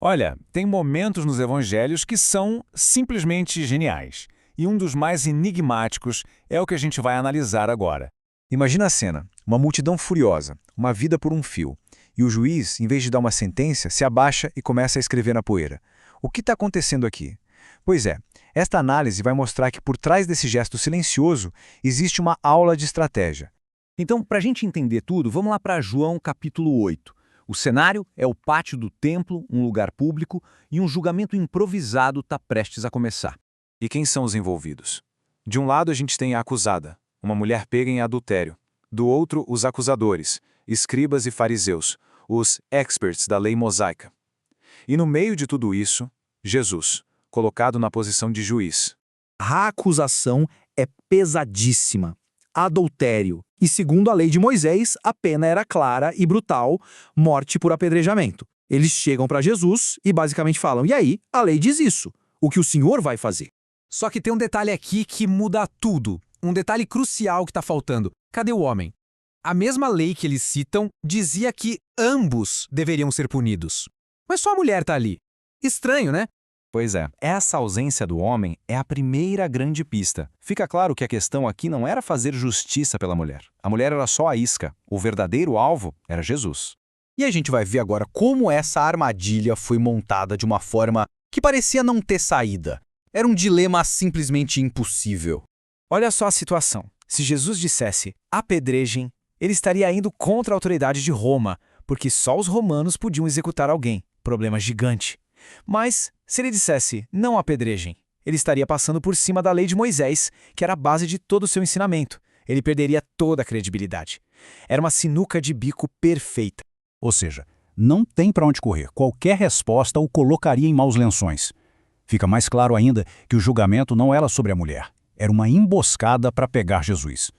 Olha, tem momentos nos evangelhos que são simplesmente geniais. E um dos mais enigmáticos é o que a gente vai analisar agora. Imagina a cena, uma multidão furiosa, uma vida por um fio, e o juiz, em vez de dar uma sentença, se abaixa e começa a escrever na poeira. O que está acontecendo aqui? Pois é, esta análise vai mostrar que por trás desse gesto silencioso existe uma aula de estratégia. Então, para a gente entender tudo, vamos lá para João capítulo 8. O cenário é o pátio do templo, um lugar público, e um julgamento improvisado está prestes a começar. E quem são os envolvidos? De um lado a gente tem a acusada, uma mulher pega em adultério. Do outro, os acusadores, escribas e fariseus, os experts da lei mosaica. E no meio de tudo isso, Jesus, colocado na posição de juiz. A acusação é pesadíssima. Adultério. E segundo a lei de Moisés, a pena era clara e brutal, morte por apedrejamento. Eles chegam para Jesus e basicamente falam, e aí, a lei diz isso. O que o senhor vai fazer? Só que tem um detalhe aqui que muda tudo. Um detalhe crucial que está faltando. Cadê o homem? A mesma lei que eles citam dizia que ambos deveriam ser punidos. Mas só a mulher está ali. Estranho, né? Pois é, essa ausência do homem é a primeira grande pista. Fica claro que a questão aqui não era fazer justiça pela mulher. A mulher era só a isca. O verdadeiro alvo era Jesus. E a gente vai ver agora como essa armadilha foi montada de uma forma que parecia não ter saída. Era um dilema simplesmente impossível. Olha só a situação. Se Jesus dissesse apedrejem, ele estaria indo contra a autoridade de Roma, porque só os romanos podiam executar alguém. Problema gigante. Mas, se ele dissesse não apedrejem, ele estaria passando por cima da lei de Moisés, que era a base de todo o seu ensinamento. Ele perderia toda a credibilidade. Era uma sinuca de bico perfeita. Ou seja, não tem para onde correr. Qualquer resposta o colocaria em maus lençóis. Fica mais claro ainda que o julgamento não era sobre a mulher. Era uma emboscada para pegar Jesus.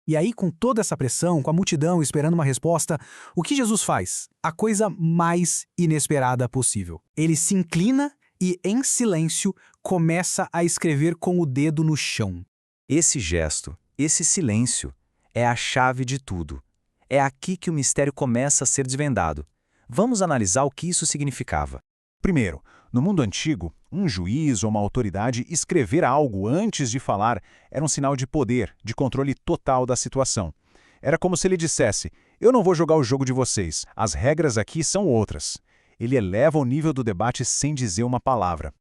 E aí, com toda essa pressão, com a multidão esperando uma resposta, o que Jesus faz? A coisa mais inesperada possível. Ele se inclina e, em silêncio, começa a escrever com o dedo no chão. Esse gesto, esse silêncio, é a chave de tudo. É aqui que o mistério começa a ser desvendado. Vamos analisar o que isso significava. Primeiro, no mundo antigo, um juiz ou uma autoridade escrever algo antes de falar era um sinal de poder, de controle total da situação. Era como se ele dissesse, eu não vou jogar o jogo de vocês, as regras aqui são outras. Ele eleva o nível do debate sem dizer uma palavra.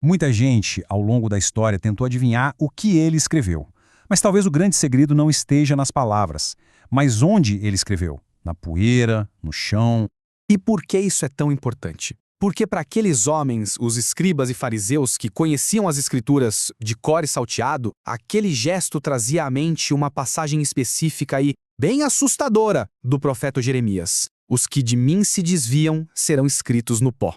Muita gente, ao longo da história, tentou adivinhar o que ele escreveu. Mas talvez o grande segredo não esteja nas palavras. Mas onde ele escreveu? Na poeira, no chão. E por que isso é tão importante? Porque para aqueles homens, os escribas e fariseus que conheciam as escrituras de cor e salteado, aquele gesto trazia à mente uma passagem específica e bem assustadora do profeta Jeremias. Os que de mim se desviam serão escritos no pó.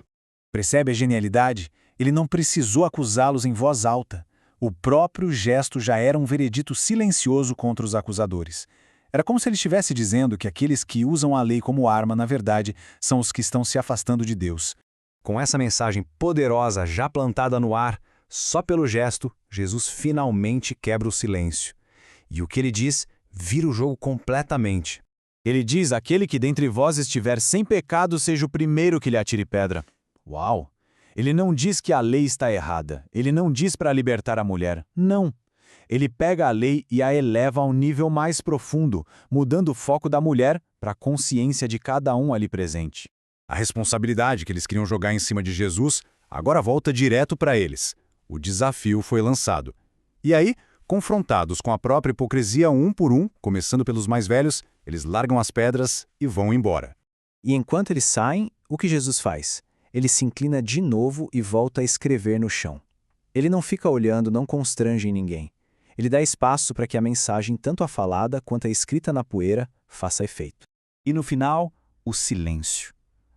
Percebe a genialidade? Ele não precisou acusá-los em voz alta. O próprio gesto já era um veredito silencioso contra os acusadores. Era como se ele estivesse dizendo que aqueles que usam a lei como arma, na verdade, são os que estão se afastando de Deus. Com essa mensagem poderosa já plantada no ar, só pelo gesto, Jesus finalmente quebra o silêncio. E o que ele diz vira o jogo completamente. Ele diz, aquele que dentre vós estiver sem pecado seja o primeiro que lhe atire pedra. Uau! Ele não diz que a lei está errada. Ele não diz para libertar a mulher. Não. Ele pega a lei e a eleva a um nível mais profundo, mudando o foco da mulher para a consciência de cada um ali presente. A responsabilidade que eles queriam jogar em cima de Jesus agora volta direto para eles. O desafio foi lançado. E aí, confrontados com a própria hipocrisia um por um, começando pelos mais velhos, eles largam as pedras e vão embora. E enquanto eles saem, o que Jesus faz? Ele se inclina de novo e volta a escrever no chão. Ele não fica olhando, não constrange ninguém. Ele dá espaço para que a mensagem, tanto a falada quanto a escrita na poeira, faça efeito. E no final, o silêncio.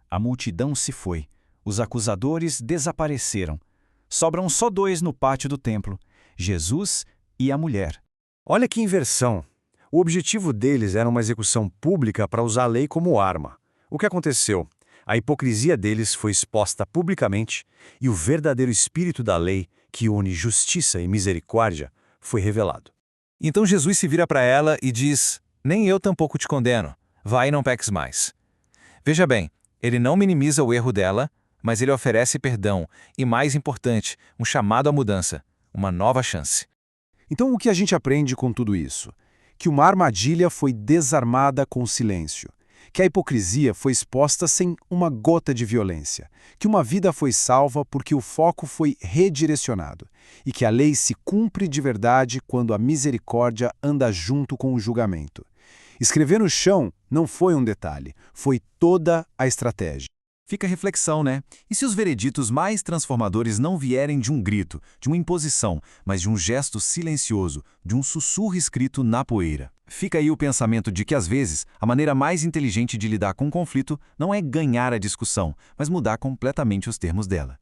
A multidão se foi. Os acusadores desapareceram. Sobram só dois no pátio do templo, Jesus e a mulher. Olha que inversão. O objetivo deles era uma execução pública para usar a lei como arma. O que aconteceu? A hipocrisia deles foi exposta publicamente e o verdadeiro espírito da lei, que une justiça e misericórdia, foi revelado. Então Jesus se vira para ela e diz, nem eu tampouco te condeno, vai e não peques mais. Veja bem, ele não minimiza o erro dela, mas ele oferece perdão e, mais importante, um chamado à mudança, uma nova chance. Então, o que a gente aprende com tudo isso? Que uma armadilha foi desarmada com silêncio, que a hipocrisia foi exposta sem uma gota de violência, que uma vida foi salva porque o foco foi redirecionado, e que a lei se cumpre de verdade quando a misericórdia anda junto com o julgamento. Escrever no chão não foi um detalhe, foi toda a estratégia. Fica a reflexão, né? E se os vereditos mais transformadores não vierem de um grito, de uma imposição, mas de um gesto silencioso, de um sussurro escrito na poeira? Fica aí o pensamento de que, às vezes, a maneira mais inteligente de lidar com o conflito não é ganhar a discussão, mas mudar completamente os termos dela.